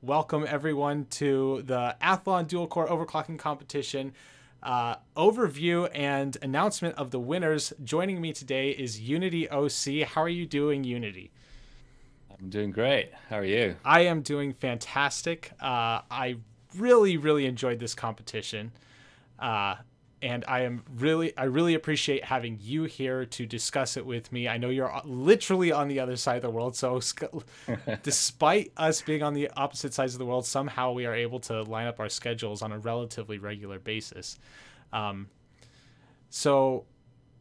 welcome everyone to the Athlon Dual Core Overclocking Competition overview and announcement of the winners. Joining me today is Unity OC. How are you doing, Unity? I'm doing great. How are you? I am doing fantastic. I really enjoyed this competition. And I really appreciate having you here to discuss it with me. I know you're literally on the other side of the world, so despite us being on the opposite sides of the world, somehow we are able to line up our schedules on a relatively regular basis. So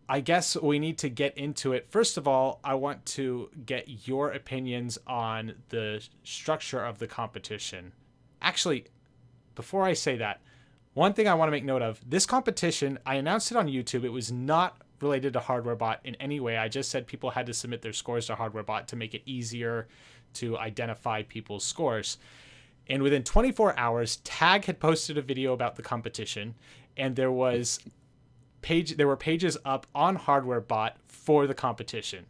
I guess we need to get into it. First of all, I want to get your opinions on the structure of the competition. Actually, before I say that, one thing I want to make note of, this competition, I announced it on YouTube. It was not related to HardwareBot in any way. I just said people had to submit their scores to HardwareBot to make it easier to identify people's scores. And within 24 hours, Tag had posted a video about the competition, and there were pages up on HardwareBot for the competition,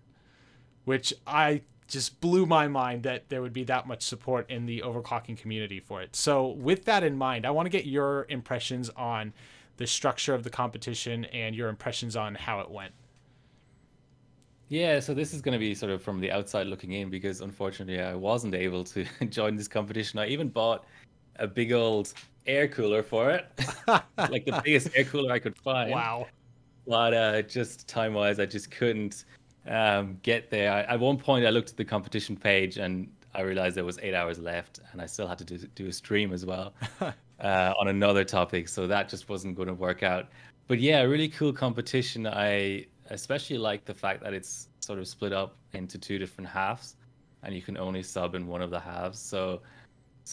which I just blew my mind that there would be that much support in the overclocking community for it. So with that in mind, I want to get your impressions on the structure of the competition and your impressions on how it went. Yeah, so this is going to be sort of from the outside looking in because unfortunately I wasn't able to join this competition. I even bought a big old air cooler for it, like the biggest air cooler I could find. Wow. But just time-wise, I just couldn't get there. At one point I looked at the competition page and I realized there was 8 hours left and I still had to do a stream as well on another topic, so that just wasn't going to work out. But yeah, a really cool competition. I especially like the fact that it's sort of split up into two different halves and you can only sub in one of the halves, so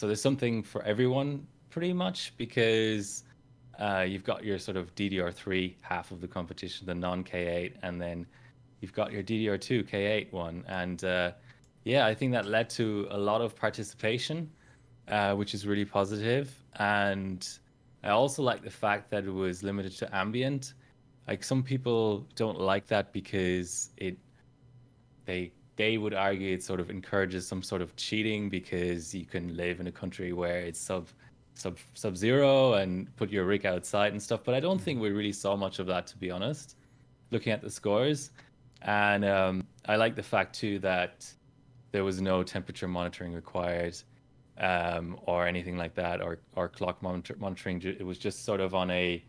there's something for everyone pretty much, because you've got your sort of DDR3 half of the competition, the non-K8, and then you've got your DDR2 K8 one. And yeah, I think that led to a lot of participation, which is really positive. And I also like the fact that it was limited to ambient. Like, some people don't like that because they would argue it sort of encourages some sort of cheating, because you can live in a country where it's sub-zero and put your rig outside and stuff. But I don't think we really saw much of that, to be honest, looking at the scores. And I like the fact too that there was no temperature monitoring required, or anything like that, or clock monitoring. It was just sort of on a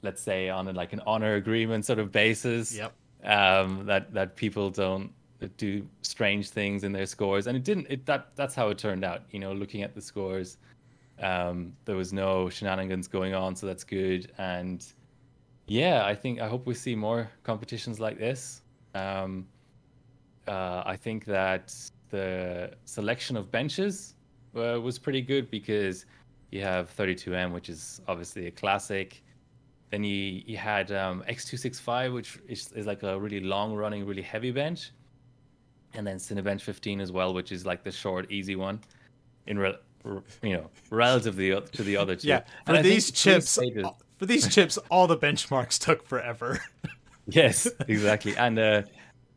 let's say on like an honor agreement sort of basis. Yep. That people don't do strange things in their scores, and that's how it turned out. You know, looking at the scores, there was no shenanigans going on, so that's good. And yeah, I hope we see more competitions like this. I think that the selection of benches was pretty good, because you have 32M, which is obviously a classic. Then you had X265, which is like a really long-running, really heavy bench. And then Cinebench R15 as well, which is like the short, easy one, relatively to the other two. Yeah, for these chips, all the benchmarks took forever. Yes, exactly. And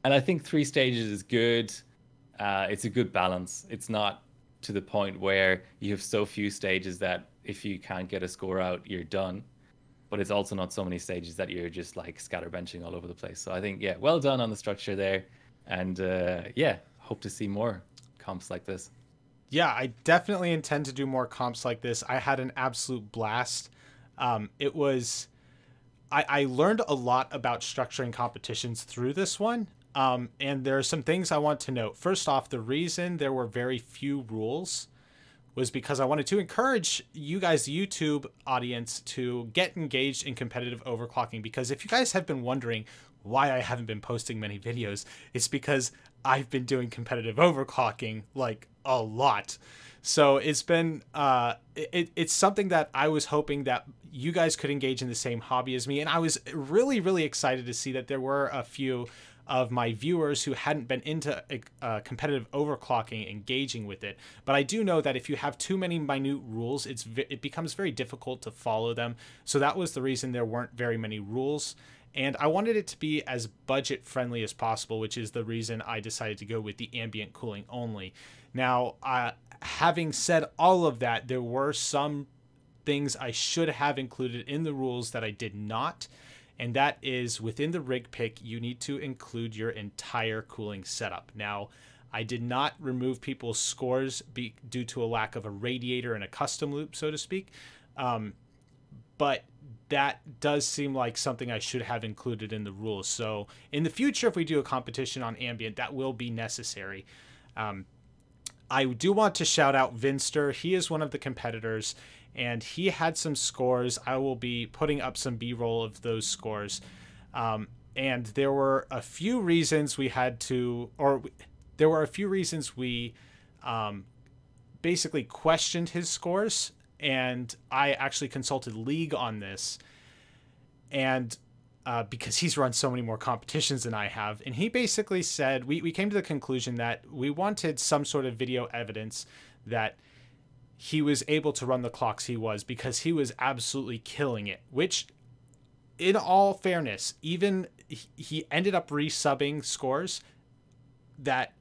I think 3 stages is good. It's a good balance. It's not to the point where you have so few stages that if you can't get a score out, you're done. But it's also not so many stages that you're just like scatter benching all over the place. So I think, yeah, well done on the structure there. And yeah, hope to see more comps like this. Yeah, I definitely intend to do more comps like this. I had an absolute blast. I learned a lot about structuring competitions through this one. And there are some things I want to note. First off, the reason there were very few rules was because I wanted to encourage you guys, the YouTube audience, to get engaged in competitive overclocking. Because if you guys have been wondering why I haven't been posting many videos, it's because I've been doing competitive overclocking like a lot. So it's been it's something that I was hoping that you guys could engage in the same hobby as me. And I was really excited to see that there were a few of my viewers who hadn't been into competitive overclocking engaging with it. But I do know that if you have too many minute rules, it becomes very difficult to follow them. So that was the reason there weren't very many rules. And I wanted it to be as budget friendly as possible, which is the reason I decided to go with the ambient cooling only. Now, having said all of that, there were some things I should have included in the rules that I did not. And that is, within the rig pick, you need to include your entire cooling setup. Now, I did not remove people's scores due to a lack of a radiator and a custom loop, so to speak. But that does seem like something I should have included in the rules. So in the future, if we do a competition on ambient, that will be necessary. I do want to shout out Vinster. He is one of the competitors, and he had some scores. I will be putting up some B-roll of those scores. And there were a few reasons we had to, or there were a few reasons we basically questioned his scores. And I actually consulted League on this. And because he's run so many more competitions than I have. And he basically said, we came to the conclusion that we wanted some sort of video evidence that he was able to run the clocks he was, because he was absolutely killing it, which in all fairness, even he ended up resubbing scores that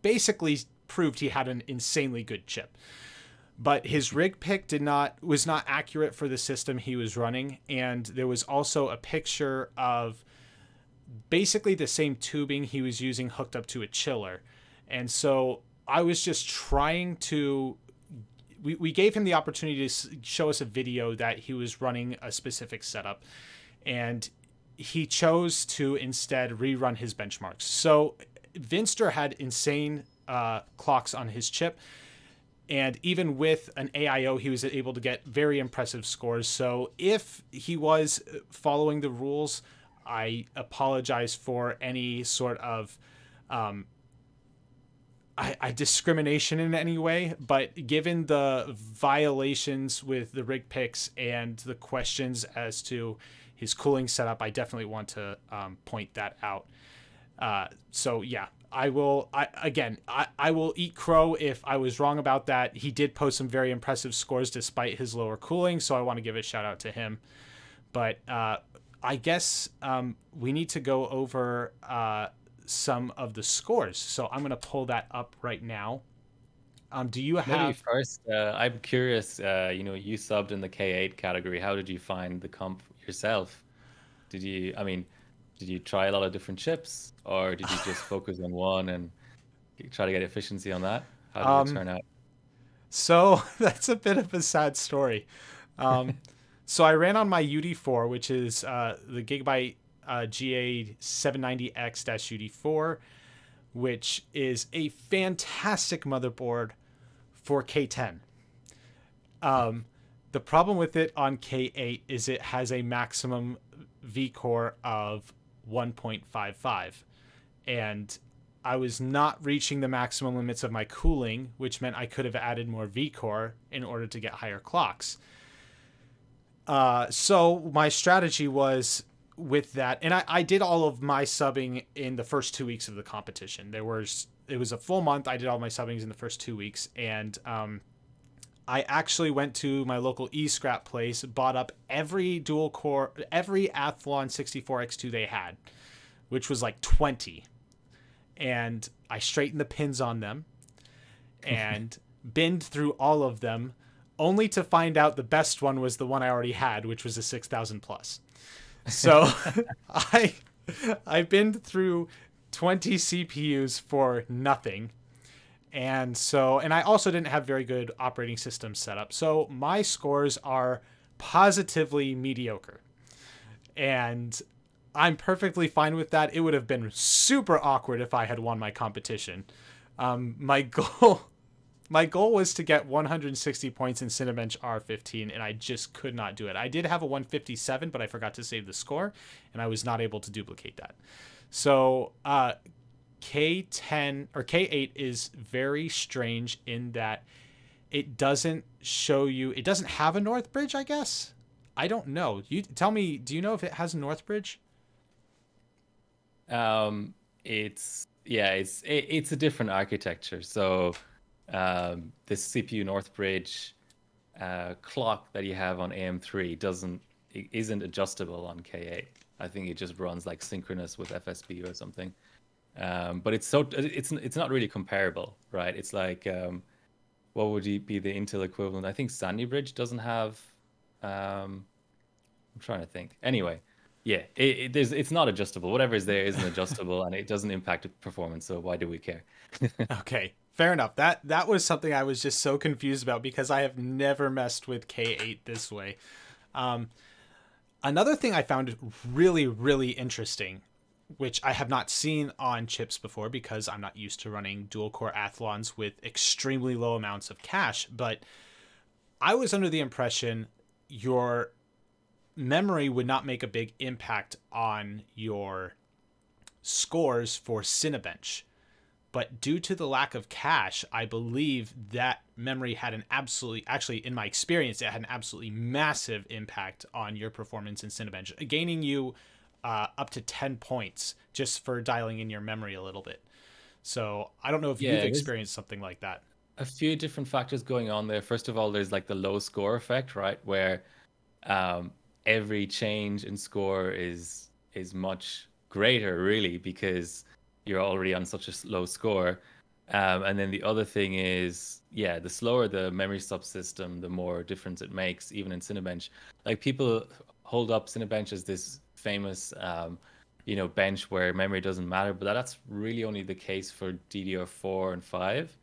basically proved he had an insanely good chip. But his rig pick was not accurate for the system he was running. And there was also a picture of basically the same tubing he was using hooked up to a chiller. And so I was just trying to, we gave him the opportunity to show us a video that he was running a specific setup. And he chose to instead rerun his benchmarks. So Vinster had insane clocks on his chip. And even with an AIO, he was able to get very impressive scores. So if he was following the rules, I apologize for any sort of discrimination in any way. But given the violations with the rig picks and the questions as to his cooling setup, I definitely want to point that out. So yeah. I will eat crow if I was wrong about that. He did post some very impressive scores despite his lower cooling, so I want to give a shout out to him. But I guess we need to go over some of the scores. So I'm going to pull that up right now. Do you have... Maybe first, I'm curious, you subbed in the K8 category. How did you find the comp yourself? Did you try a lot of different chips, or did you just focus on one and try to get efficiency on that? How did it turn out? So that's a bit of a sad story. So I ran on my UD4, which is the Gigabyte GA790X-UD4, which is a fantastic motherboard for K10. The problem with it on K8 is it has a maximum V-core of 1.55, and I was not reaching the maximum limits of my cooling, which meant I could have added more V-core in order to get higher clocks. So my strategy was with that, and I did all of my subbing in the first 2 weeks of the competition. It was a full month. I did all my subbings in the first 2 weeks, and I actually went to my local eScrap place, bought up every dual core, every Athlon 64X2 they had, which was like 20. And I straightened the pins on them and binned through all of them, only to find out the best one was the one I already had, which was a 6000 plus. So I binned through 20 CPUs for nothing. And I also didn't have very good operating system set up. So my scores are positively mediocre. And I'm perfectly fine with that. It would have been super awkward if I had won my competition. My goal was to get 160 points in Cinebench R15, and I just could not do it. I did have a 157, but I forgot to save the score, and I was not able to duplicate that. So K10 or K8 is very strange in that it doesn't show you, it doesn't have a north bridge, I guess. I don't know. You tell me, do you know if it has a north bridge? It's a different architecture. So this CPU north bridge clock that you have on AM3 isn't adjustable on K8. I think it just runs like synchronous with FSB or something. But it's not really comparable, right? It's like what would be the Intel equivalent? I think Sandy Bridge doesn't have. I'm trying to think. Anyway, yeah, it's not adjustable. Whatever is there isn't adjustable, and it doesn't impact performance. So why do we care? Okay, fair enough. That was something I was just so confused about because I have never messed with K8 this way. Another thing I found really, really interesting, which I have not seen on chips before because I'm not used to running dual-core Athlons with extremely low amounts of cache, but I was under the impression your memory would not make a big impact on your scores for Cinebench. But due to the lack of cache, I believe that memory had an absolutely, actually in my experience, it had an absolutely massive impact on your performance in Cinebench, gaining you up to 10 points just for dialing in your memory a little bit. So I don't know if you've experienced something like that. A few different factors going on there. First of all, there's like the low score effect, right? Where every change in score is much greater, really, because you're already on such a low score. And then the other thing is, yeah, the slower the memory subsystem, the more difference it makes, even in Cinebench. Like people hold up Cinebench as this famous, bench where memory doesn't matter, but that's really only the case for DDR4 and 5.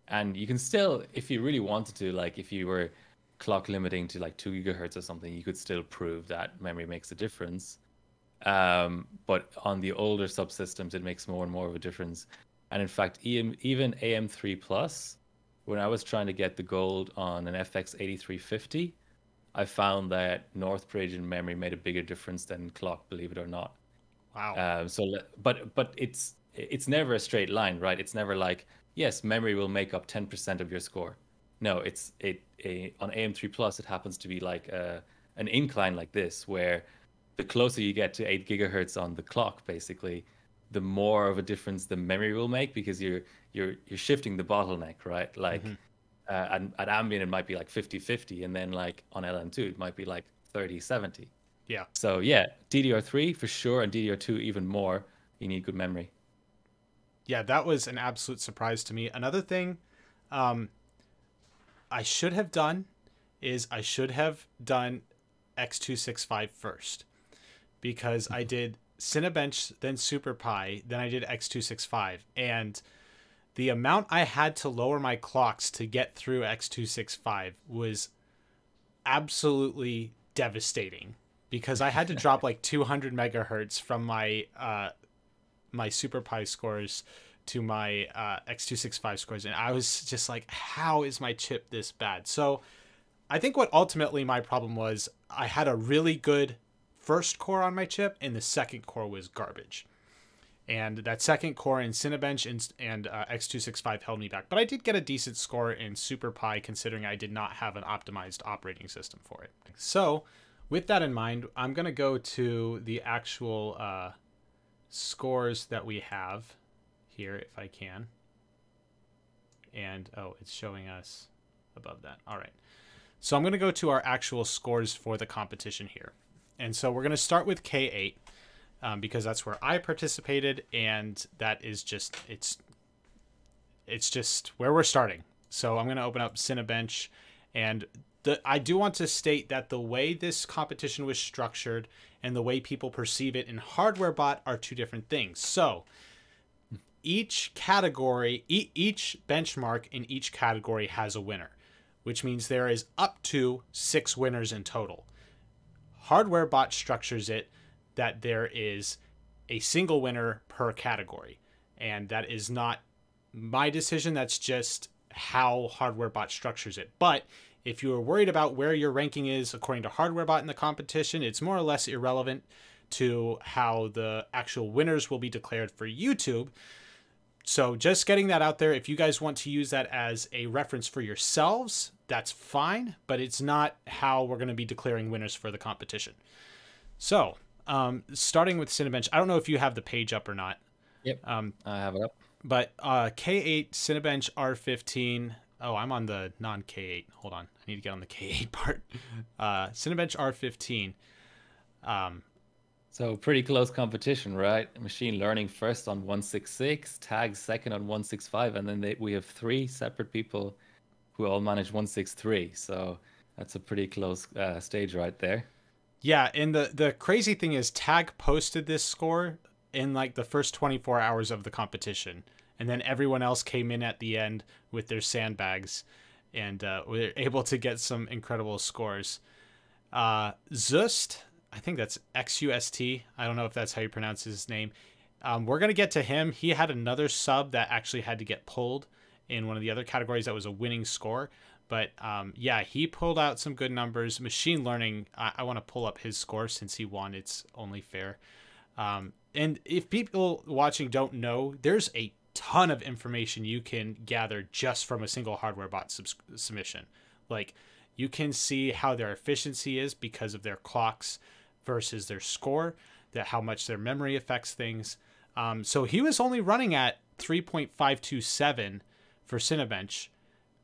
And you can still, if you really wanted to, like if you were clock limiting to like 2 gigahertz or something, you could still prove that memory makes a difference. But on the older subsystems, it makes more and more of a difference. And in fact, even AM3 Plus, when I was trying to get the gold on an FX 8350, I found that Northbridge in memory made a bigger difference than clock, believe it or not. Wow. But it's never a straight line, right? It's never like, yes, memory will make up 10% of your score. No, on AM3 Plus, it happens to be like an incline like this, where the closer you get to 8 gigahertz on the clock, basically, the more of a difference the memory will make, because you're shifting the bottleneck, right? Like at ambient, it might be like 50-50, and then like on LN2, it might be like 30-70. Yeah. So yeah, DDR3 for sure, and DDR2 even more. You need good memory. Yeah, that was an absolute surprise to me. Another thing I should have done is I should have done X265 first, because I did Cinebench, then SuperPi, then I did X265, and the amount I had to lower my clocks to get through X265 was absolutely devastating, because I had to drop like 200 megahertz from my my SuperPi scores to my X265 scores, and I was just like, how is my chip this bad? So I think what ultimately my problem was, I had a really good first core on my chip, and the second core was garbage. And that second core in Cinebench and X265 held me back. But I did get a decent score in SuperPi, considering I did not have an optimized operating system for it. So with that in mind, I'm going to go to the actual scores that we have here, if I can. And, oh, it's showing us above that. All right. So I'm going to go to our actual scores for the competition here. And so we're going to start with K8. Because that's where I participated, and that is just, it's just where we're starting. So I'm going to open up Cinebench, and I do want to state that the way this competition was structured and the way people perceive it in HardwareBot are two different things. So each category, each benchmark in each category has a winner, which means there is up to 6 winners in total. HardwareBot structures it that there is a single winner per category. And that is not my decision. That's just how HardwareBot structures it. But if you are worried about where your ranking is according to HardwareBot in the competition, it's more or less irrelevant to how the actual winners will be declared for YouTube. So just getting that out there, if you guys want to use that as a reference for yourselves, that's fine, but it's not how we're going to be declaring winners for the competition. So starting with Cinebench, I don't know if you have the page up or not. Yep, I have it up. But K8 Cinebench R15. Oh, I'm on the non-K8. Hold on, I need to get on the K8 part. Cinebench R15. So pretty close competition, right? Machine learning first on 166, tags second on 165, and then we have three separate people who all manage 163. So that's a pretty close stage right there. Yeah, and the crazy thing is Tag posted this score in like the first 24 hours of the competition, and then everyone else came in at the end with their sandbags, and were able to get some incredible scores. Zust, I think that's XUST. I don't know if that's how you pronounce his name. We're going to get to him. He had another sub that actually had to get pulled in one of the other categories that was a winning score. But yeah, he pulled out some good numbers. Machine learning, I want to pull up his score since he won. It's only fair. And if people watching don't know, there's a ton of information you can gather just from a single hardware bot submission. Like, you can see how their efficiency is because of their clocks versus their score, that how much their memory affects things. So he was only running at 3.527 for Cinebench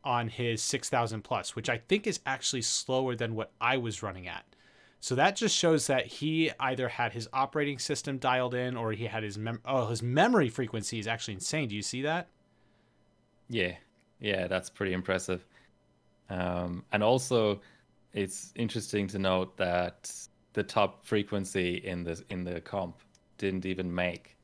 on his 6000 plus, which I think is actually slower than what I was running at. So that just shows that he either had his operating system dialed in, or he had his his memory frequency is actually insane. Do you see that? Yeah, that's pretty impressive. And also, it's interesting to note that the top frequency in the comp didn't even make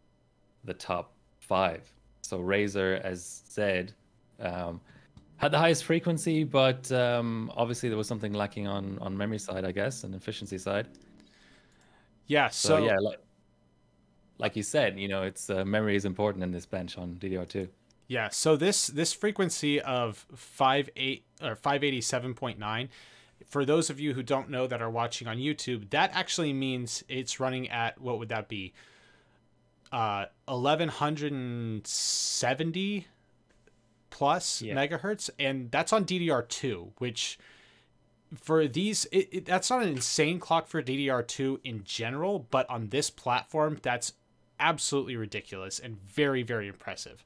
the top 5. So Razer, as said, had the highest frequency, but obviously there was something lacking on memory side, I guess, and efficiency side. Yeah. So yeah, like you said, it's memory is important in this bench on DDR2. Yeah, so this frequency of 587.9, for those of you who don't know that are watching on YouTube, that actually means it's running at, what would that be? 1170 plus megahertz, and that's on DDR2, which for these, that's not an insane clock for DDR2 in general, but on this platform, that's absolutely ridiculous and very, very impressive.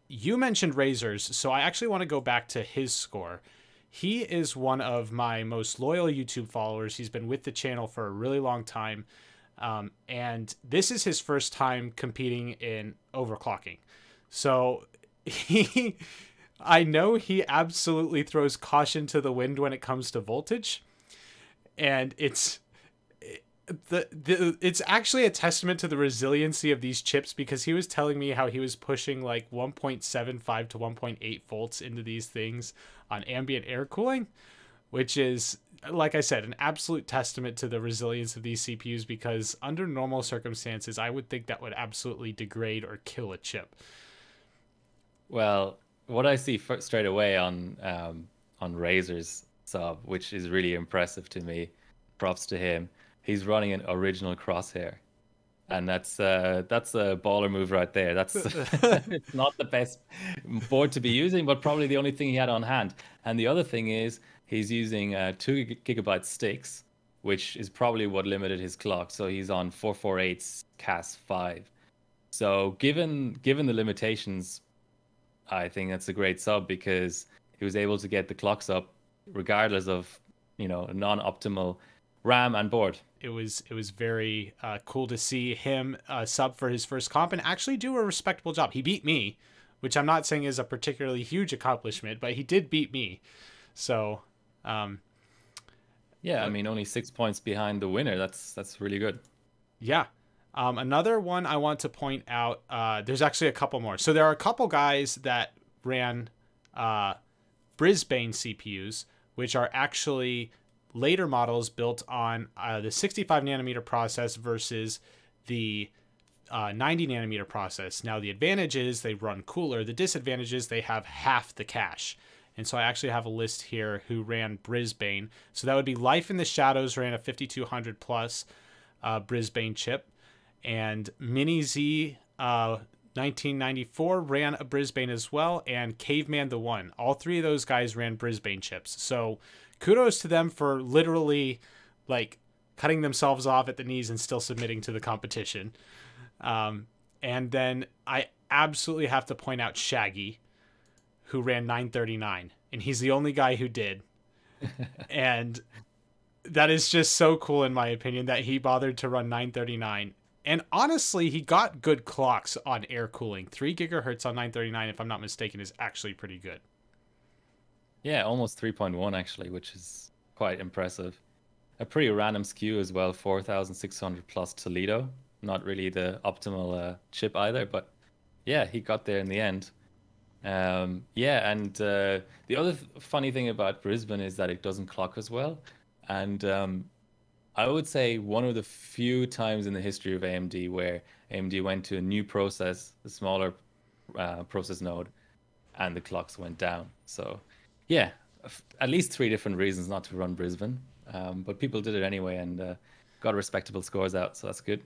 You mentioned Razors, so I actually want to go back to his score. He is one of my most loyal YouTube followers. He's been with the channel for a really long time. And this is his first time competing in overclocking. So I know he absolutely throws caution to the wind when it comes to voltage. And it's actually a testament to the resiliency of these chips, because he was telling me how he was pushing like 1.75 to 1.8 volts into these things on ambient air cooling, which is, like I said, an absolute testament to the resilience of these CPUs, because under normal circumstances, I would think that would absolutely degrade or kill a chip. Well, what I see straight away on Razer's sub, which is really impressive to me, props to him. He's running an original crosshair, and that's a baller move right there. That's it's not the best board to be using, but probably the only thing he had on hand. And the other thing is he's using 2 gigabyte sticks, which is probably what limited his clock. So he's on 448 CAS 5. So given the limitations, I think that's a great sub, because he was able to get the clocks up regardless of non-optimal RAM and board. It was very cool to see him sub for his first comp and actually do a respectable job. He beat me, which I'm not saying is a particularly huge accomplishment, but he did beat me. So, yeah, I mean, only 6 points behind the winner. That's really good. Yeah. Another one I want to point out, there's actually a couple more. So there are a couple guys that ran Brisbane CPUs, which are actually later models built on the 65 nanometer process versus the 90 nanometer process. Now, the advantage is they run cooler. The disadvantage is they have half the cache. And so I actually have a list here who ran Brisbane. So that would be Life in the Shadows ran a 5200 plus Brisbane chip. And Mini Z 1994 ran a Brisbane as well. And Caveman the One. All three of those guys ran Brisbane chips. So kudos to them for literally like cutting themselves off at the knees and still submitting to the competition. And then I absolutely have to point out Shaggy, who ran 939, and he's the only guy who did. And That is just so cool, in my opinion, that he bothered to run 939. And honestly, he got good clocks on air cooling. 3 gigahertz on 939, if I'm not mistaken, is actually pretty good. Yeah, almost 3.1 actually, which is quite impressive. A pretty random skew as well, 4,600 plus Toledo. Not really the optimal chip either, but yeah, he got there in the end. Yeah, and the other funny thing about Brisbane is that it doesn't clock as well. And I would say one of the few times in the history of AMD where AMD went to a new process, a smaller process node, and the clocks went down. So, yeah, at least 3 different reasons not to run Brisbane. But people did it anyway and got respectable scores out, so that's good.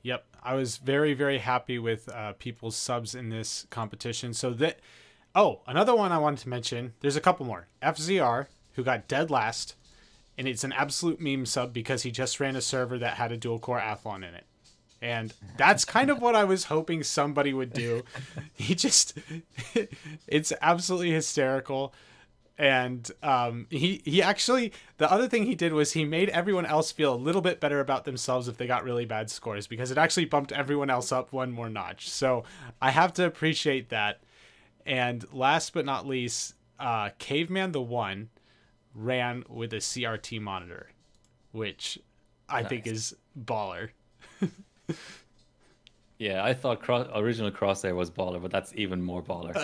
Yep, I was very, very happy with people's subs in this competition. So that, oh, another one I wanted to mention. There's a couple more. FZR, who got dead last, and it's an absolute meme sub because he just ran a server that had a dual core Athlon in it. And that's kind of what I was hoping somebody would do. He just, it's absolutely hysterical. And he actually, the other thing he did was he made everyone else feel a little bit better about themselves if they got really bad scores, because it actually bumped everyone else up one more notch. So I have to appreciate that. And last but not least, Caveman the One ran with a CRT monitor, which I think is baller. Yeah, I thought original Crosshair was baller, but that's even more baller.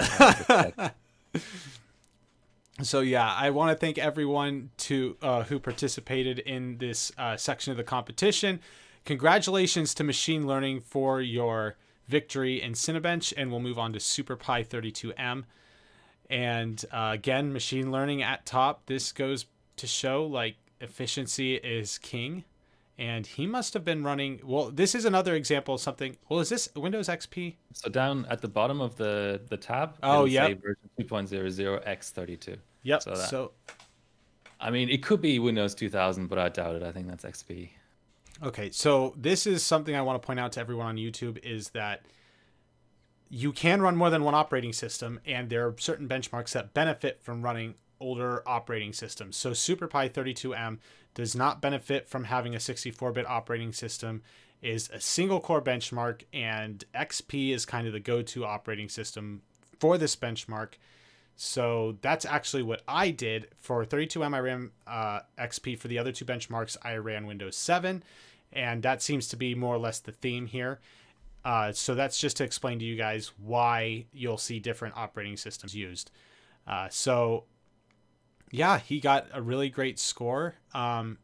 So yeah, I want to thank everyone who participated in this section of the competition. Congratulations to Machine Learning for your victory in Cinebench, and we'll move on to SuperPi 32M. And again, Machine Learning at top. This goes to show like efficiency is king. And he must have been running. Well, this is another example of something. Well, is this Windows XP? So down at the bottom of the tab, oh yeah, version 2.00 x32. Yep. So I mean, it could be Windows 2000, but I doubt it. I think that's XP. Okay, so this is something I want to point out to everyone on YouTube, is that you can run more than one operating system, and there are certain benchmarks that benefit from running older operating systems. So SuperPi 32M does not benefit from having a 64-bit operating system, is a single core benchmark, and XP is kind of the go-to operating system for this benchmark. So that's actually what I did. For 32M, I ran XP. For the other two benchmarks, I ran Windows 7, and that seems to be more or less the theme here. So that's just to explain to you guys why you'll see different operating systems used. So yeah, he got a really great score.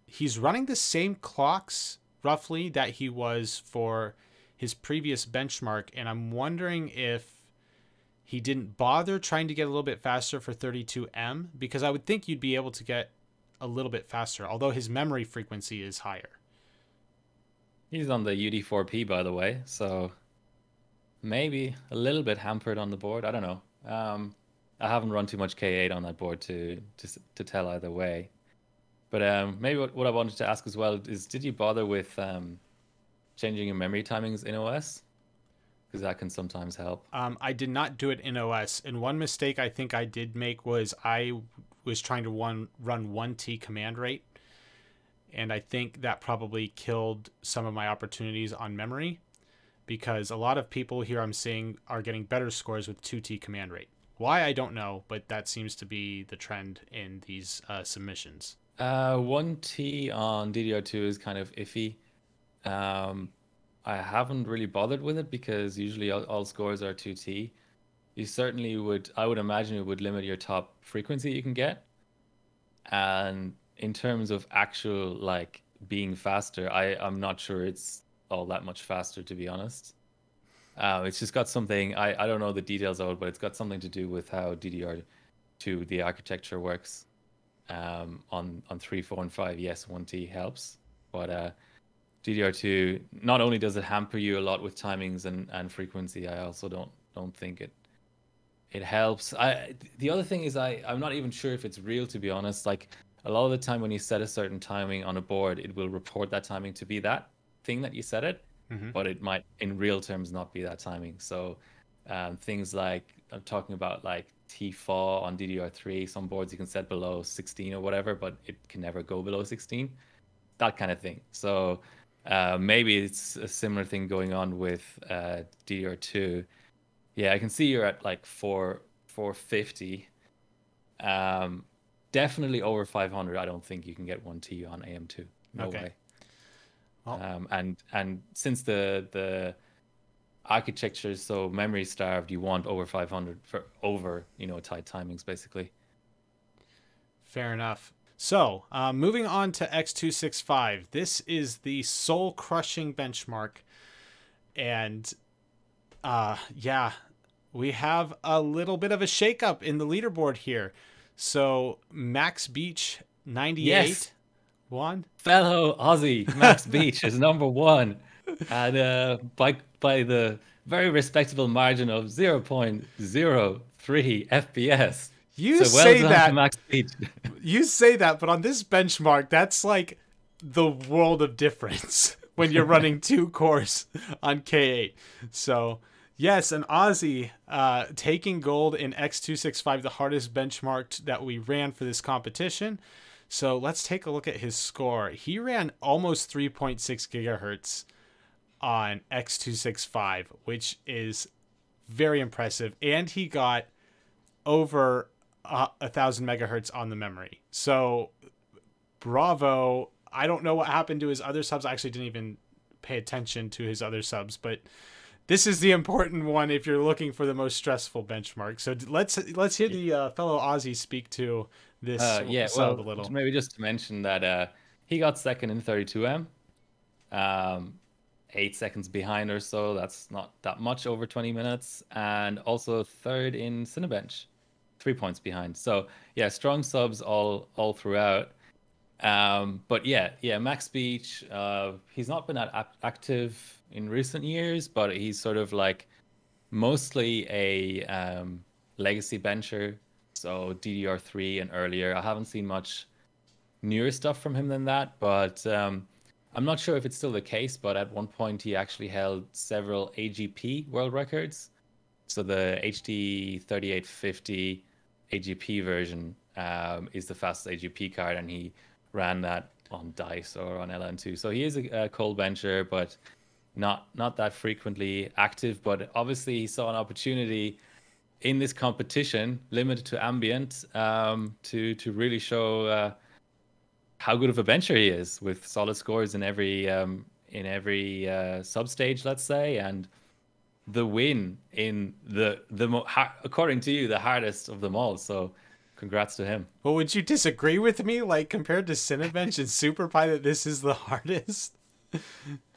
He's running the same clocks roughly that he was for his previous benchmark, and I'm wondering if he didn't bother trying to get a little bit faster for 32M, because I would think you'd be able to get a little bit faster, although his memory frequency is higher. He's on the UD4P, by the way, so maybe a little bit hampered on the board. I don't know. I haven't run too much K8 on that board to tell either way. But maybe what I wanted to ask as well is, did you bother with changing your memory timings in OS? Because that can sometimes help. I did not do it in OS. And one mistake I think I did make was I was trying to run 1T command rate. And I think that probably killed some of my opportunities on memory, because a lot of people here I'm seeing are getting better scores with 2T command rate. Why, I don't know, but that seems to be the trend in these submissions. 1T on DDR2 is kind of iffy. I haven't really bothered with it because usually all scores are 2T. You certainly would, I would imagine it would limit your top frequency you can get. And in terms of actual like being faster, I'm not sure it's all that much faster, to be honest. It's just got something, I don't know the details of it, but it's got something to do with how DDR2, the architecture works. On 3, 4, and 5, yes, 1T helps, but DDR2, not only does it hamper you a lot with timings and frequency, I also don't think it helps. The other thing is I'm not even sure if it's real, to be honest. Like a lot of the time when you set a certain timing on a board, it will report that timing to be that thing that you set it, but it might in real terms not be that timing. So things like, I'm talking about like T4 on DDR3. Some boards you can set below 16 or whatever, but it can never go below 16. That kind of thing. So maybe it's a similar thing going on with DDR2. Yeah, I can see you're at like 450. Definitely over 500. I don't think you can get 1T on AM2. No way. Well, and since the architecture is so memory starved, you want over 500 for over, tight timings basically. Fair enough. So moving on to X265. This is the soul crushing benchmark. And yeah, we have a little bit of a shakeup in the leaderboard here. So Max Beach 98 yes. won. Fellow Aussie Max Beach is number one, and by the very respectable margin of 0.03 FPS. You so say well that, Max Beach. You say that, but on this benchmark, that's like the world of difference when you're running 2 cores on K8. So yes, an Aussie taking gold in X265, the hardest benchmark that we ran for this competition. So let's take a look at his score. He ran almost 3.6 gigahertz on X265, which is very impressive. And he got over 1,000 megahertz on the memory. So bravo. I don't know what happened to his other subs. I actually didn't even pay attention to his other subs, but this is the important one if you're looking for the most stressful benchmark. So let's hear the fellow Aussie speak to this sub a little. Maybe just to mention that he got second in 32M, 8 seconds behind or so. That's not that much over 20 minutes. And also third in Cinebench, 3 points behind. So yeah, strong subs all throughout. But yeah, Max Beach, he's not been that active in recent years, but he's sort of like mostly a legacy bencher, so DDR3 and earlier. I haven't seen much newer stuff from him than that, but I'm not sure if it's still the case, but at one point he actually held several AGP world records. So the HD 3850 AGP version is the fastest AGP card, and he ran that on DICE or on LN2. So he is a cold bencher, but not that frequently active. But obviously he saw an opportunity in this competition, limited to ambient, to really show how good of a bencher he is, with solid scores in every sub stage, let's say, and the win in the according to you, the hardest of them all. So congrats to him. Well, would you disagree with me? Like, compared to Cinebench and SuperPi, that this is the hardest?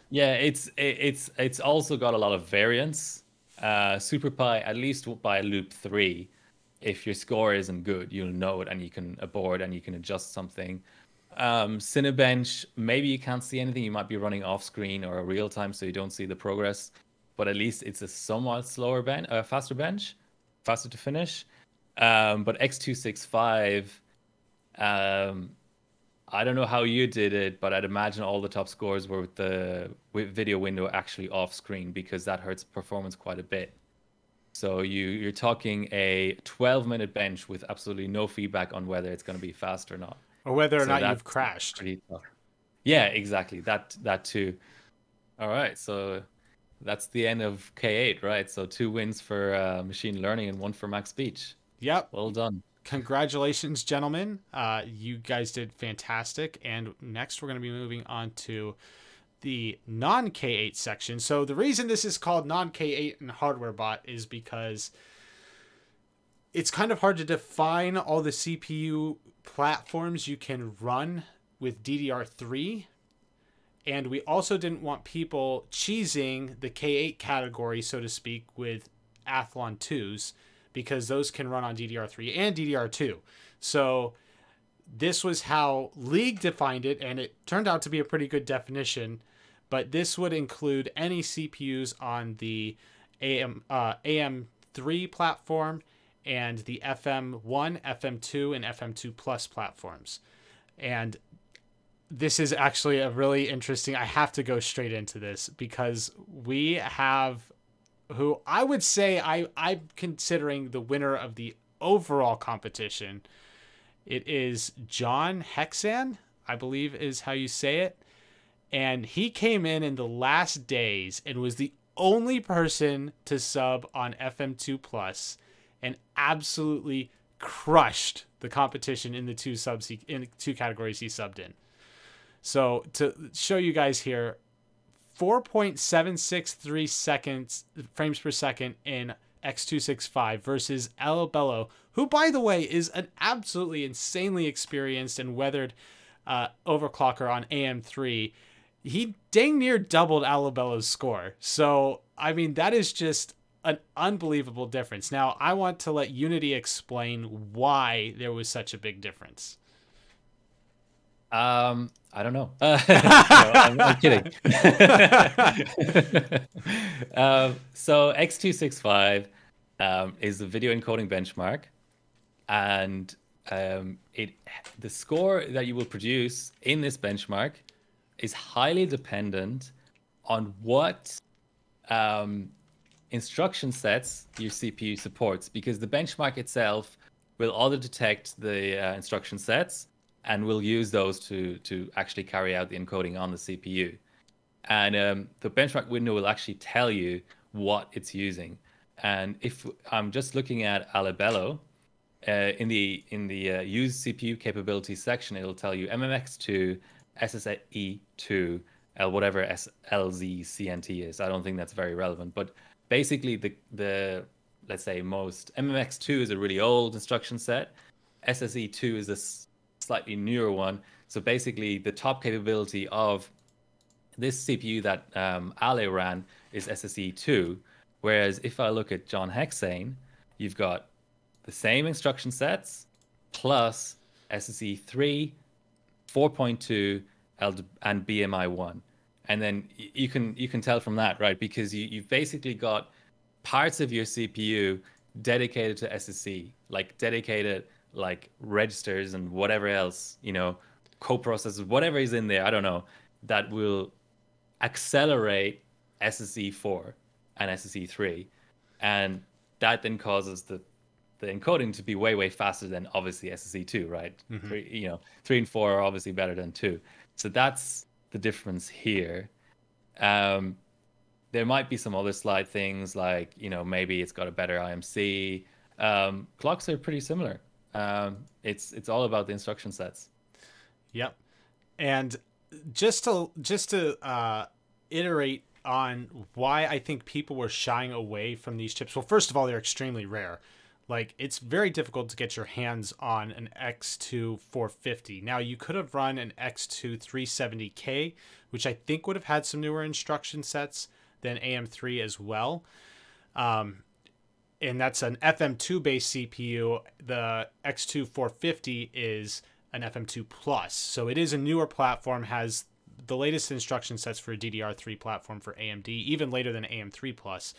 Yeah, it's also got a lot of variance. SuperPi, at least by loop 3, if your score isn't good, you'll know it and you can abort and you can adjust something. Cinebench, maybe you can't see anything. You might be running off screen or real time, so you don't see the progress. But at least it's a somewhat slower faster bench, faster to finish. But X265, I don't know how you did it, but I'd imagine all the top scores were with the video window actually off screen, because that hurts performance quite a bit. So you're talking a 12-minute bench with absolutely no feedback on whether it's going to be fast or not. Or whether or not you've crashed. Pretty tough. Yeah, exactly. That too. All right, so that's the end of K8, right? So 2 wins for machine learning and 1 for Max Beach. Yep. Well done. Congratulations, gentlemen. You guys did fantastic. And next we're going to be moving on to the non-K8 section. So the reason this is called non-K8 and hardware bot is because it's kind of hard to define all the CPU platforms you can run with DDR3. And we also didn't want people cheesing the K8 category, so to speak, with Athlon 2s, because those can run on DDR3 and DDR2. So this was how League defined it, and it turned out to be a pretty good definition. But this would include any CPUs on the AM3 platform and the FM1, FM2, and FM2 Plus platforms. And this is actually a really interesting... I have to go straight into this, because we have... who I would say I'm considering the winner of the overall competition. It is John Hexan, I believe is how you say it. And he came in the last days and was the only person to sub on FM2 Plus and absolutely crushed the competition in the two categories he subbed in. So to show you guys here, 4.763 frames per second in X265 versus Alabello, who, by the way, is an absolutely insanely experienced and weathered overclocker on AM3. He dang near doubled Alabello's score. So, I mean, that is just an unbelievable difference. Now, I want to let Unity explain why there was such a big difference. I don't know. No, I'm kidding. So X265 is the video encoding benchmark, and the score that you will produce in this benchmark is highly dependent on what instruction sets your CPU supports, because the benchmark itself will auto detect the instruction sets and we'll use those to actually carry out the encoding on the CPU. And the benchmark window will actually tell you what it's using. And if I'm just looking at Alabello, in the use CPU capabilities section, it'll tell you MMX2, SSE2, whatever LZCNT is. I don't think that's very relevant, but basically the let's say most MMX2 is a really old instruction set. SSE2 is a slightly newer one. So basically the top capability of this CPU that Ale ran is SSE2. Whereas if I look at John Hexane, you've got the same instruction sets plus SSE3, 4.2, and BMI1. And then you can tell from that, right? Because you've basically got parts of your CPU dedicated to SSE, like dedicated like registers and whatever else, you know, coprocessors, whatever is in there, I don't know, that will accelerate SSE4 and SSE3. And that then causes the encoding to be way faster than obviously SSE2, right? Mm-hmm. 3 and 4 are obviously better than 2. So that's the difference here. There might be some other slight things like, maybe it's got a better IMC. Clocks are pretty similar. It's all about the instruction sets. Yep. And just to iterate on why I think people were shying away from these chips. Well, first of all, they're extremely rare. Like, it's very difficult to get your hands on an X2 450. Now, you could have run an X2 370K, which I think would have had some newer instruction sets than AM3 as well. And that's an FM2 based CPU. The X2 450 is an FM2 Plus. So it is a newer platform, has the latest instruction sets for a DDR3 platform for AMD, even later than AM3 Plus.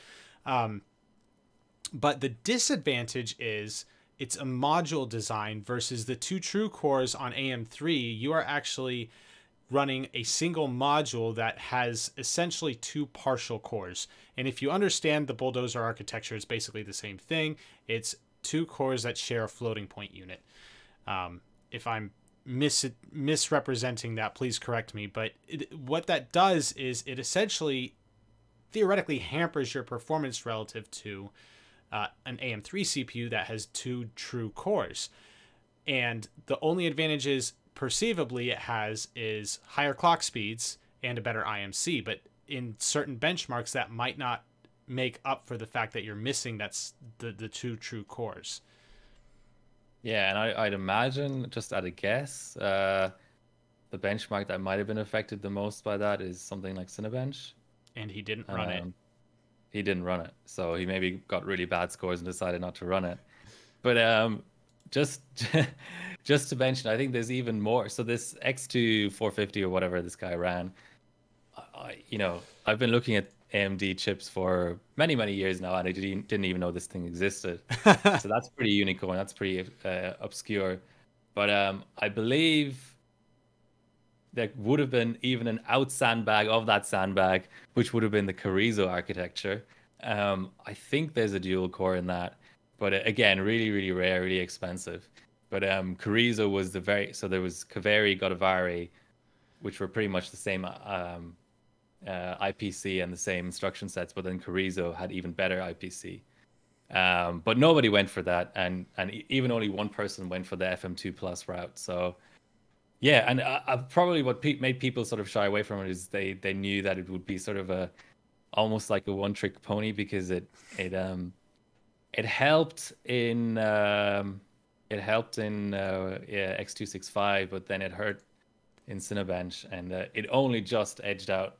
But the disadvantage is it's a module design versus the 2 true cores on AM3. You are actually running a single module that has essentially 2 partial cores. And if you understand the Bulldozer architecture, it's basically the same thing. It's 2 cores that share a floating point unit. If I'm misrepresenting that, please correct me. But what that does is it essentially theoretically hampers your performance relative to an AM3 CPU that has 2 true cores. And the only advantages perceivably it has is higher clock speeds and a better IMC. But in certain benchmarks, that might not make up for the fact that you're missing the 2 true cores. Yeah, and I'd imagine, just at a guess, the benchmark that might have been affected the most by that is something like Cinebench. And he didn't run it. He didn't run it, so he maybe got really bad scores and decided not to run it. But just to mention, I think there's even more. So this X2 450 or whatever this guy ran, I've been looking at AMD chips for many years now, and I didn't even know this thing existed. So that's pretty unicorn. That's pretty obscure. But I believe there would have been even an out sandbag of that sandbag, which would have been the Carrizo architecture. I think there's a dual core in that, but again, really, really rare, really expensive. But Carrizo was so there was Kaveri, Godavari, which were pretty much the same IPC and the same instruction sets, but then Carrizo had even better IPC. But nobody went for that, and even only one person went for the FM2 Plus route. So yeah, and probably what made people sort of shy away from it is they knew that it would be sort of almost like a one-trick pony, because it helped in X265, but then it hurt in Cinebench, and it only just edged out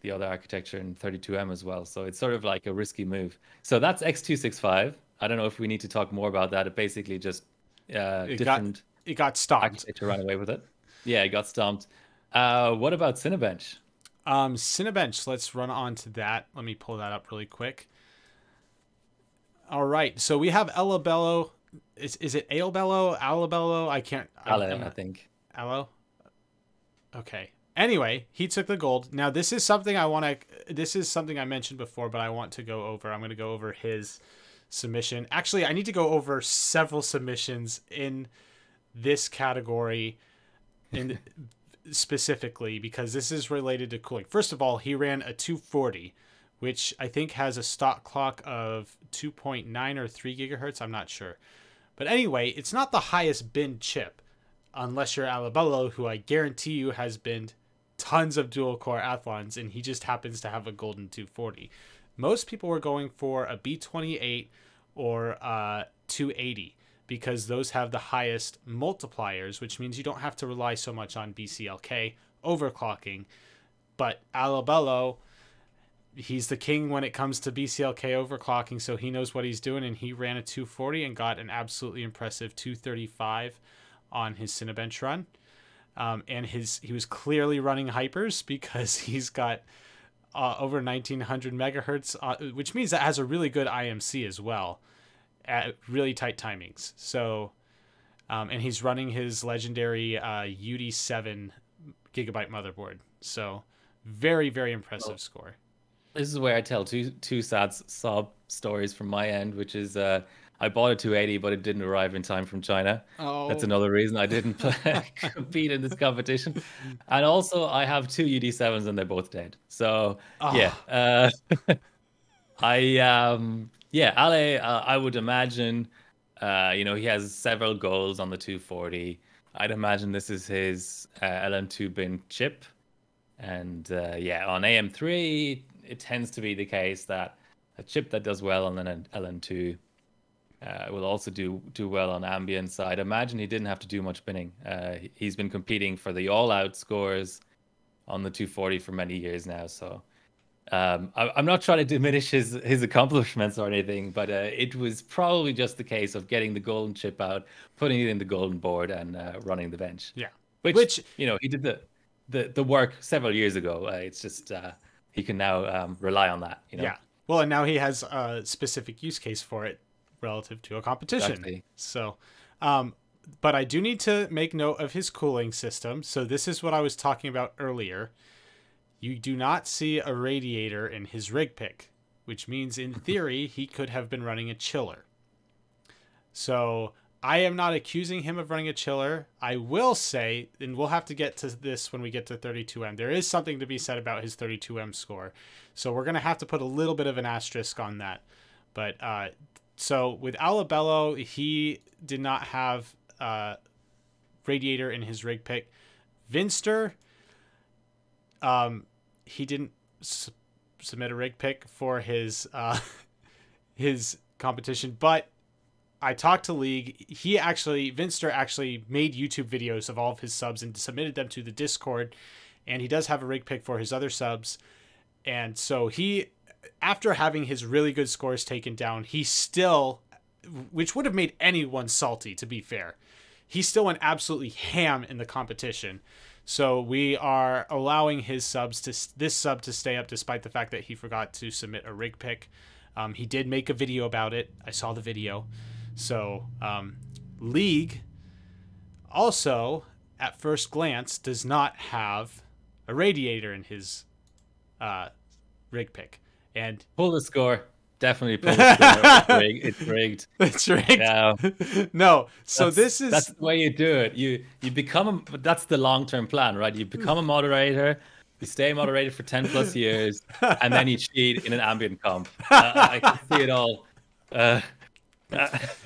the other architecture in 32M as well. So it's sort of like a risky move. So that's X265. I don't know if we need to talk more about that. It basically just it got stomped. Architecture ran away with it. Yeah, it got stomped. What about Cinebench? Cinebench, let's run on to that. Let me pull that up really quick. All right, so we have Alabello. Is it Alabello? Alabello? I can't. I think. Aloe? Okay. Anyway, he took the gold. Now, this is something this is something I mentioned before, but I want to go over. I'm going to go over his submission. Actually, I need to go over several submissions in this category specifically, because this is related to cooling. First of all, he ran a 240, which I think has a stock clock of 2.9 or 3 gigahertz. I'm not sure. But anyway, it's not the highest bin chip, unless you're Alabello, who I guarantee you has binned tons of dual core Athlons, and he just happens to have a golden 240. Most people were going for a B28 or 280, because those have the highest multipliers, which means you don't have to rely so much on BCLK overclocking. But Alabello, he's the king when it comes to BCLK overclocking, so he knows what he's doing, and he ran a 240 and got an absolutely impressive 235 on his Cinebench run. And he was clearly running hypers, because he's got over 1900 megahertz, which means that has a really good IMC as well at really tight timings. So, and he's running his legendary UD7 gigabyte motherboard. So very, very impressive score. This is where I tell two sad sob stories from my end, which is I bought a 280, but it didn't arrive in time from China. Oh. That's another reason I didn't compete in this competition. And also, I have two UD7s, and they're both dead. So yeah, Ale, I would imagine, he has several goals on the 240. I'd imagine this is his LN2 bin chip, and on AM3, it tends to be the case that a chip that does well on an LN2 will also do well on ambient. So I'd imagine he didn't have to do much binning. He's been competing for the all-out scores on the 240 for many years now. So I'm not trying to diminish his accomplishments or anything, but it was probably just the case of getting the golden chip out, putting it in the golden board, and running the bench. Yeah, which he did the work several years ago. It's just he can now rely on that. Yeah. Well, and now he has a specific use case for it relative to a competition. Exactly. So, but I do need to make note of his cooling system. So this is what I was talking about earlier. You do not see a radiator in his rig pick, which means in theory he could have been running a chiller. So I am not accusing him of running a chiller. I will say, and we'll have to get to this when we get to 32M, there is something to be said about his 32M score. So we're going to have to put a little bit of an asterisk on that. But so with Alabello, he did not have radiator in his rig pick. Vinster, he didn't submit a rig pick for his his competition, but I talked to League. Vinster actually made YouTube videos of all of his subs and submitted them to the Discord, and he does have a rig pick for his other subs. And so he, after having his really good scores taken down, he still, which would have made anyone salty, to be fair, he still went absolutely ham in the competition. So we are allowing this sub to stay up despite the fact that he forgot to submit a rig pick. He did make a video about it. I saw the video. So League also, at first glance, does not have a radiator in his rig pick. And pull the score. definitely pull the string. It's rigged. It's rigged. Yeah. No. So That's this that's is the way you do it. You become a, that's the long-term plan, right? You become a moderator, you stay moderated for 10 plus years, and then you cheat in an ambient comp. I can see it all uh,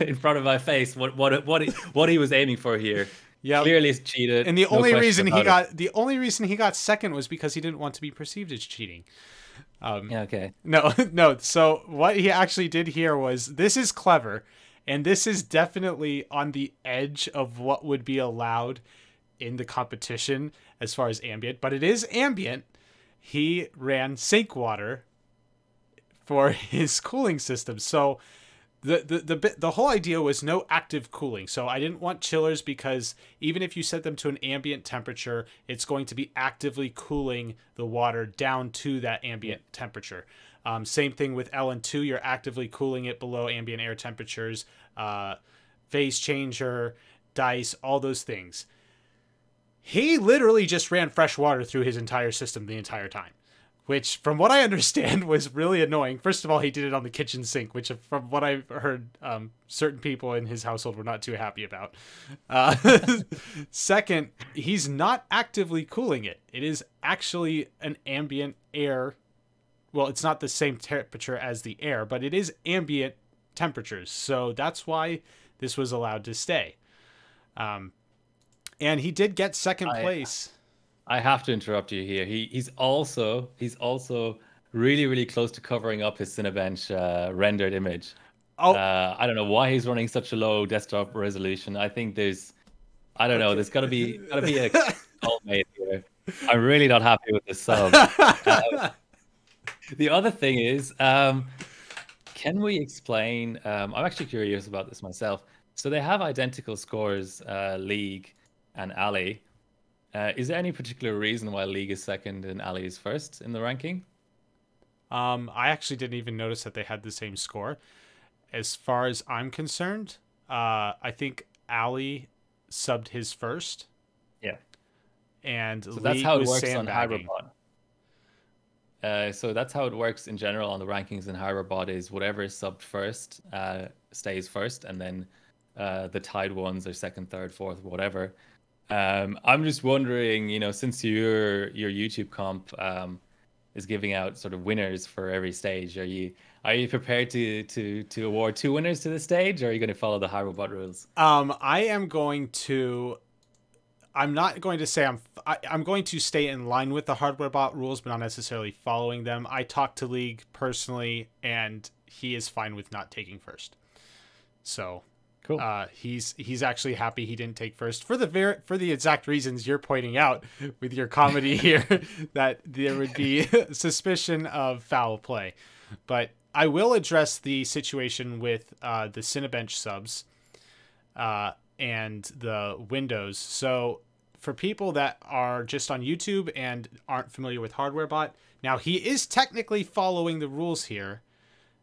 in front of my face. What he was aiming for here. yeah. Clearly cheated. And the no only question about it. the only reason he got second was because he didn't want to be perceived as cheating. Yeah, okay. No, no. So what he actually did here was, this is clever, and this is definitely on the edge of what would be allowed in the competition as far as ambient, but it is ambient. He ran sink water for his cooling system. So the whole idea was no active cooling. So I didn't want chillers, because even if you set them to an ambient temperature, it's going to be actively cooling the water down to that ambient temperature. Same thing with LN2, you're actively cooling it below ambient air temperatures, phase changer, dice, all those things. He literally just ran fresh water through his entire system the entire time, which, from what I understand, was really annoying. First of all, he did it on the kitchen sink, which, from what I've heard, certain people in his household were not too happy about. Second, he's not actively cooling it. It is actually an ambient air. Well, it's not the same temperature as the air, but it is ambient temperatures. So that's why this was allowed to stay. And he did get second place. I have to interrupt you here. He's also really, really close to covering up his Cinebench rendered image. Oh, I don't know why he's running such a low desktop resolution. I think I don't know. There's got to be a cult-mate here. I'm really not happy with this sub. The other thing is, can we explain? I'm actually curious about this myself. So they have identical scores, League and Ali. Is there any particular reason why League is second and Ali is first in the ranking? I actually didn't even notice that they had the same score. As far as I'm concerned, I think Ali subbed his first. Yeah. And so League that's how it was works on sandbagging. HyperBot. So that's how it works in general on the rankings in HyperBot, is whatever is subbed first stays first, and then the tied ones are second, third, fourth, whatever. I'm just wondering, since your YouTube comp is giving out sort of winners for every stage, are you prepared to award 2 winners to the stage, or are you going to follow the HyperBot rules? I'm not going to say I'm going to stay in line with the HardwareBot rules, but not necessarily following them. I talked to League personally, and he is fine with not taking first. So cool. He's actually happy he didn't take first for the exact reasons you're pointing out with your comedy here, that there would be suspicion of foul play. But I will address the situation with the Cinebench subs and the Windows. So for people that are just on YouTube and aren't familiar with HardwareBot, now he is technically following the rules here.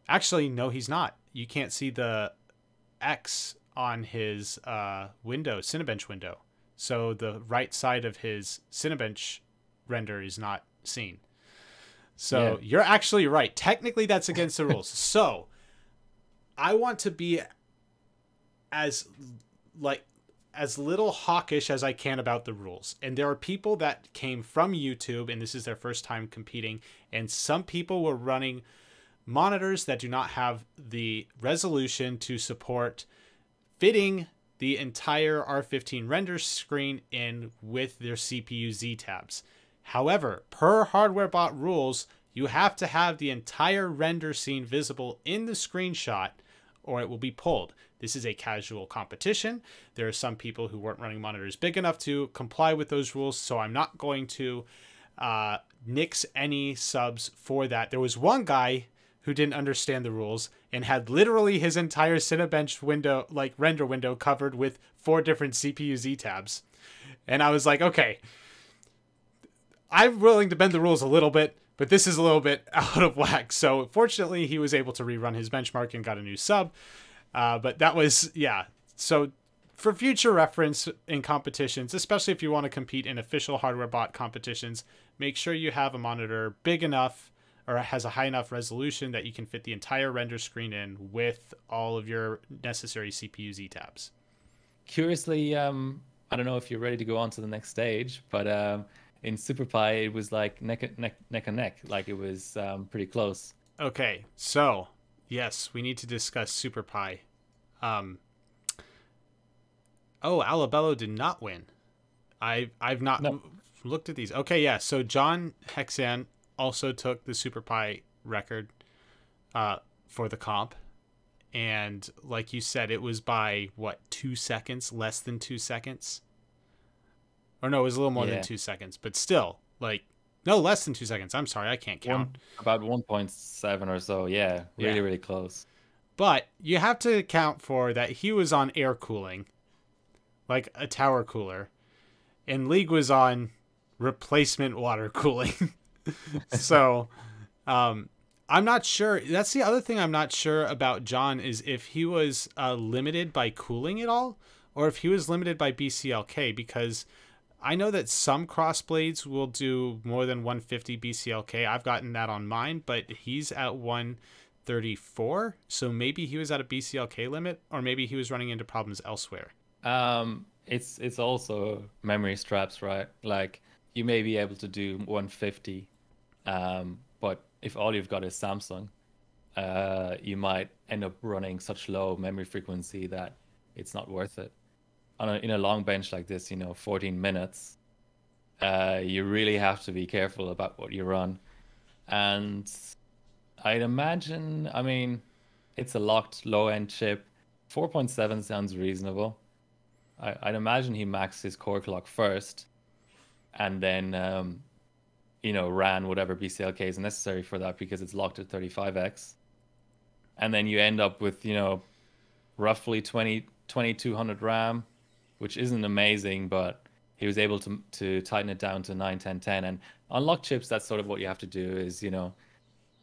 Actually, no, he's not. You can't see the X on his Cinebench window. So the right side of his Cinebench render is not seen. So You're actually right. Technically, that's against the rules. So I want to be as little hawkish as I can about the rules. And there are people that came from YouTube, and this is their first time competing, and some people were running monitors that do not have the resolution to support fitting the entire R15 render screen in with their CPU Z tabs. However, per HardwareBot rules, you have to have the entire render scene visible in the screenshot, or it will be pulled. This is a casual competition. There are some people who weren't running monitors big enough to comply with those rules, so I'm not going to nix any subs for that. There was one guy who didn't understand the rules and had literally his entire Cinebench window, like render window, covered with 4 different CPU Z tabs. And I was like, okay, I'm willing to bend the rules a little bit, but this is a little bit out of whack. So fortunately, he was able to rerun his benchmark and got a new sub. But that was, So for future reference in competitions, especially if you want to compete in official HardwareBot competitions, make sure you have a monitor big enough or has a high enough resolution that you can fit the entire render screen in with all of your necessary CPU Z tabs. Curiously, I don't know if you're ready to go on to the next stage, but in SuperPie it was like neck and neck, like it was pretty close. Okay, so yes, we need to discuss SuperPie. Oh, Alabello did not win. I've not No. looked at these. Okay, yeah. So John Hexan also took the SuperPie record for the comp, and like you said, it was by what, 2 seconds, less than 2 seconds, or no, it was a little more than 2 seconds, but still, like, no, less than 2 seconds. I'm sorry, I can't count. About 1.7 or so. Yeah, really, really close. But you have to account for that he was on air cooling, like a tower cooler, and League was on replacement water cooling. So I'm not sure. That's the other thing I'm not sure about John, is if he was limited by cooling at all, or if he was limited by BCLK, because I know that some crossblades will do more than 150 BCLK. I've gotten that on mine, but he's at 134, so maybe he was at a BCLK limit, or maybe he was running into problems elsewhere. It's also memory straps, right? Like you may be able to do 150, but if all you've got is Samsung, you might end up running such low memory frequency that it's not worth it. In a long bench like this, 14 minutes, you really have to be careful about what you run. And I'd imagine, I mean, it's a locked low-end chip. 4.7 sounds reasonable. I'd imagine he maxed his core clock first, and then ran whatever BCLK is necessary for that, because it's locked at 35x. And then you end up with roughly 2200 RAM, which isn't amazing, but he was able to tighten it down to 91010. And on locked chips, that's sort of what you have to do, is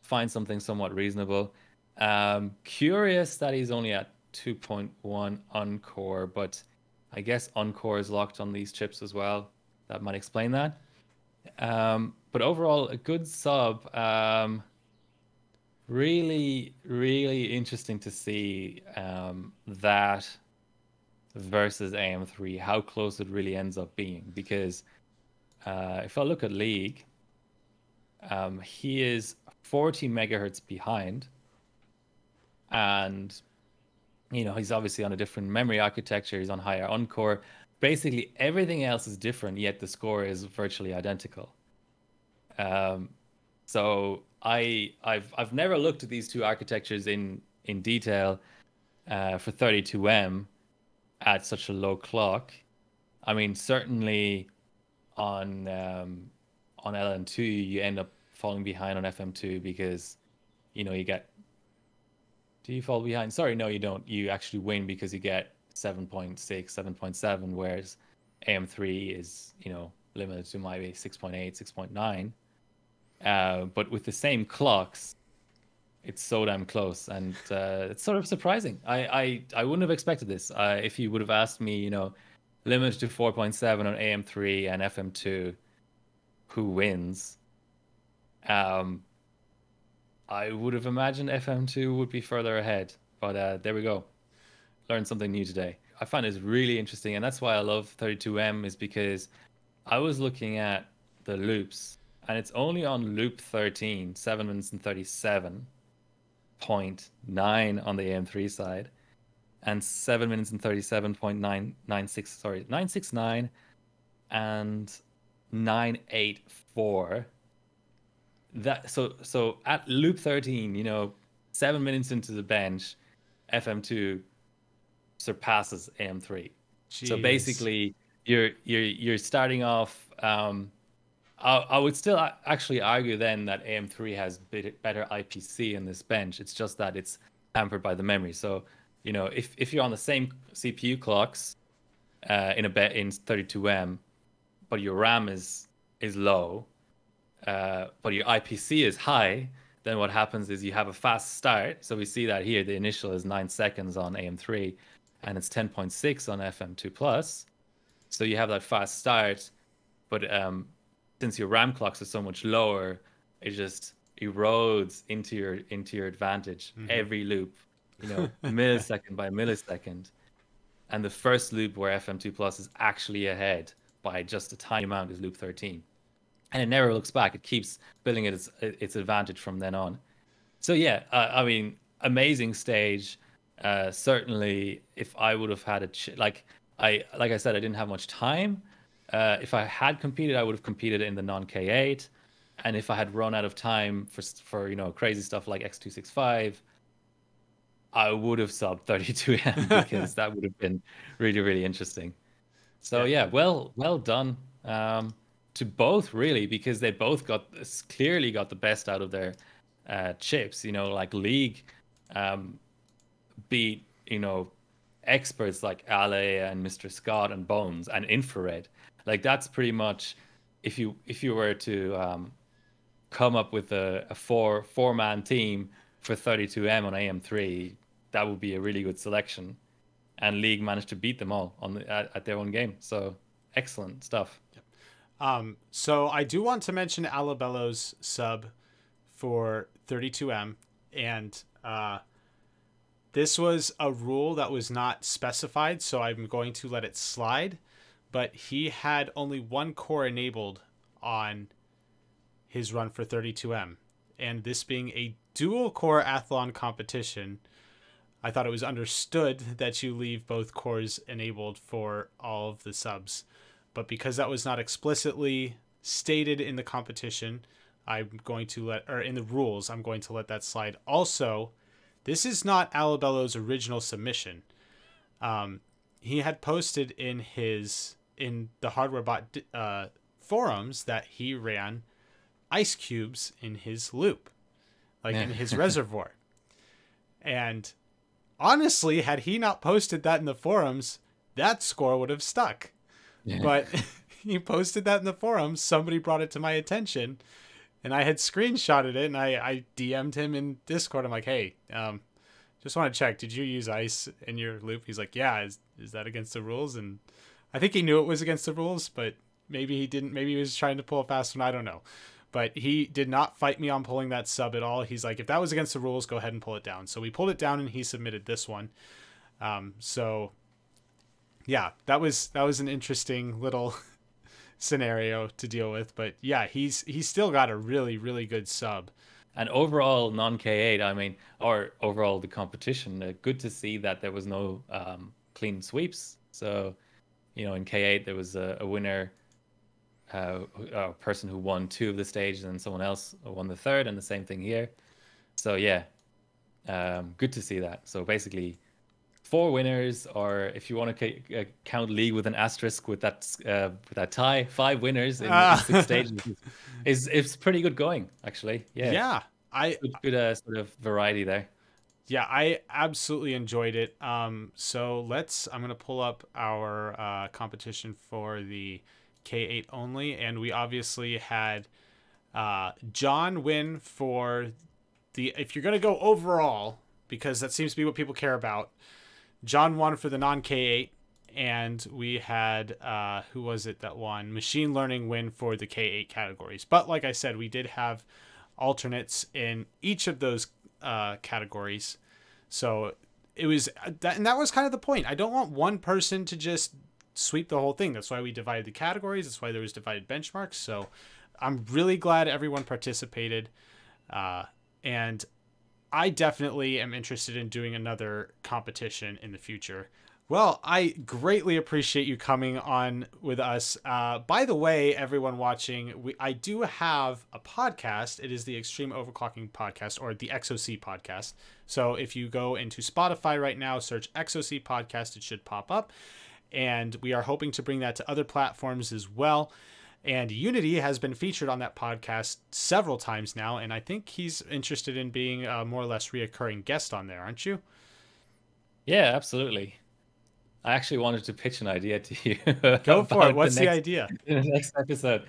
find something somewhat reasonable. Curious that he's only at 2.1 Encore, but I guess Encore is locked on these chips as well. That might explain that. But overall, a good sub. Really, really interesting to see that versus AM3, how close it really ends up being. Because if I look at League, he is 40 megahertz behind. And he's obviously on a different memory architecture. He's on higher Encore. Basically, everything else is different, yet the score is virtually identical. So I've never looked at these two architectures in detail for 32M at such a low clock. I mean, certainly on LN2 you end up falling behind on FM2, because you get. Do you fall behind? Sorry, no, you don't. You actually win because you get 7.6, 7.7, whereas AM3 is, limited to maybe 6.8, 6.9. But with the same clocks, it's so damn close, and it's sort of surprising. I wouldn't have expected this. If you would have asked me, limited to 4.7 on AM3 and FM2, who wins? I would have imagined FM2 would be further ahead, but there we go. Learned something new today. I find this really interesting, and that's why I love 32M, is because I was looking at the loops, and it's only on loop 13, 7 minutes and 37.9 on the AM3 side, and 7 minutes and 969 and 984. That so at loop 13, 7 minutes into the bench, FM2 surpasses AM3. Jeez. So basically, you're starting off. I would still actually argue then that AM3 has better IPC in this bench. It's just that it's hampered by the memory. So if you're on the same CPU clocks in 32M, but your RAM is low, but your IPC is high, then what happens is you have a fast start. So we see that here, the initial is 9 seconds on AM3, and it's 10.6 on FM2+. So you have that fast start, but since your RAM clocks are so much lower, it just erodes into your advantage every loop, millisecond by millisecond. And the first loop where FM2 Plus is actually ahead by just a tiny amount is loop 13. And it never looks back. It keeps building its advantage from then on. So yeah, I mean, amazing stage. Certainly, if I would have had like I said, I didn't have much time. If I had competed, I would have competed in the non K8, and if I had run out of time for crazy stuff like X265, I would have subbed 32M because that would have been really, really interesting. So yeah, well done to both really, because they both clearly got the best out of their chips. Like League beat experts like Ale and Mr. Scott and Bones and Infrared. Like that's pretty much, if you were to come up with a four-man team for 32M on AM3, that would be a really good selection. And League managed to beat them all at their own game. So excellent stuff. So I do want to mention Alabello's sub for 32M, and this was a rule that was not specified, so I'm going to let it slide. But he had only one core enabled on his run for 32M, and this being a dual core athlon competition, I thought it was understood that you leave both cores enabled for all of the subs. But because that was not explicitly stated in the competition, I'm going to in the rules, I'm going to let that slide. Also, this is not Alabello's original submission. He had posted in the HardwareBot forums that he ran ice cubes in his loop, like in his reservoir. And honestly, had he not posted that in the forums, that score would have stuck. Yeah. But he posted that in the forums. Somebody brought it to my attention, and I had screenshotted it, and I DM'd him in Discord. I'm like, hey, just want to check, did you use ice in your loop? He's like, yeah, is that against the rules? And I think he knew it was against the rules, but maybe he didn't. Maybe he was trying to pull a fast one. I don't know. But he did not fight me on pulling that sub at all. He's like, if that was against the rules, go ahead and pull it down. So we pulled it down, and he submitted this one. So yeah, that was an interesting little scenario to deal with. But yeah, he's still got a really, really good sub. And overall, non-K8, I mean, or overall the competition, good to see that there was no clean sweeps. So, in K8, there was a winner, a person who won 2 of the stages, and someone else won the 3rd, and the same thing here. So yeah, good to see that. So basically, 4 winners, or if you want to count League with an asterisk with that tie, 5 winners in 6 stages is pretty good going, actually. Yeah, good sort of variety there. Yeah, I absolutely enjoyed it. So I'm gonna pull up our competition for the K8 only, and we obviously had John win for if you're gonna go overall, because that seems to be what people care about. John won for the non K8, and we had who was it that won? Machine Learning win for the K8 categories. But like I said, we did have alternates in each of those categories. So it was that, and that was kind of the point. I don't want one person to just sweep the whole thing. That's why we divided the categories. That's why there was divided benchmarks. So I'm really glad everyone participated, and I definitely am interested in doing another competition in the future. Well, I greatly appreciate you coming on with us. By the way, everyone watching, I do have a podcast. It is the Extreme Overclocking Podcast, or the XOC Podcast. So if you go into Spotify right now, search XOC Podcast, it should pop up. And we are hoping to bring that to other platforms as well. And Unity has been featured on that podcast several times now, and I think he's interested in being a more or less reoccurring guest on there, aren't you? Yeah, absolutely. I actually wanted to pitch an idea to you. Go for it. What's the idea? In the next episode.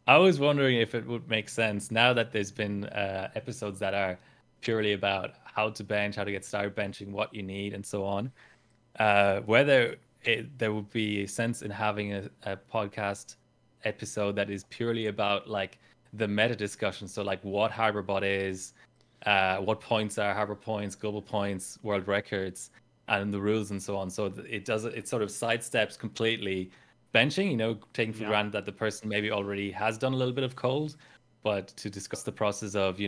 I was wondering if it would make sense, now that there's been episodes that are purely about how to bench, how to get started benching, what you need, and so on, whether there would be a sense in having a podcast episode that is purely about like the meta discussion. So like what HarborBot is, what points are harbor points, global points, world records, and the rules and so on. So it sort of sidesteps completely benching, taking for granted that the person maybe already has done a little bit of cold, but to discuss the process of,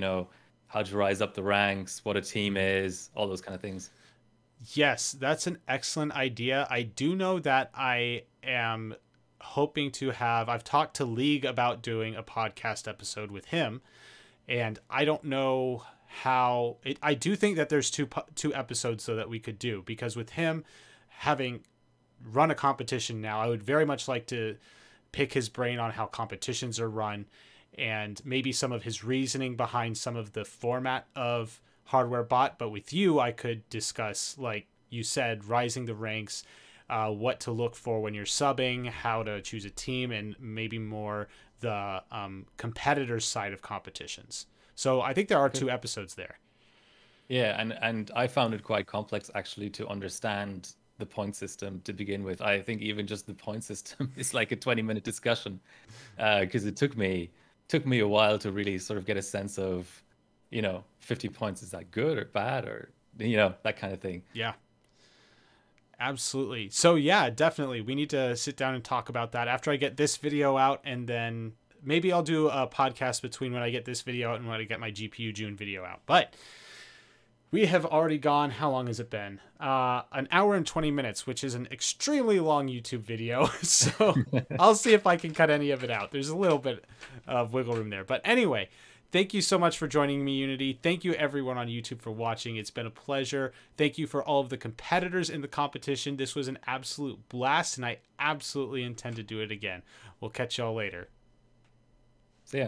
how to rise up the ranks, what a team is, all those kind of things. Yes, that's an excellent idea. I do know that I am hoping to I've talked to League about doing a podcast episode with him, and I don't know how I do think that there's two episodes though that we could do, because with him having run a competition now, I would very much like to pick his brain on how competitions are run and maybe some of his reasoning behind some of the format of hardware bot. But with you, I could discuss, like you said, rising the ranks, what to look for when you're subbing, how to choose a team, and maybe more the competitor side of competitions. So I think there are 2 episodes there. Yeah, and I found it quite complex actually to understand the point system to begin with. I think even just the point system is like a 20-minute discussion, because it took me a while to really sort of get a sense of, 50 points, is that good or bad, or that kind of thing. Yeah, absolutely. So yeah, definitely we need to sit down and talk about that after I get this video out, and then maybe I'll do a podcast between when I get this video out and when I get my GPU June video out. But we have already gone, how long has it been? An hour and 20 minutes, which is an extremely long YouTube video. So I'll see if I can cut any of it out. There's a little bit of wiggle room there. But anyway, thank you so much for joining me, Unity. Thank you everyone on YouTube for watching. It's been a pleasure. Thank you for all of the competitors in the competition. This was an absolute blast, and I absolutely intend to do it again. We'll catch y'all later. See ya.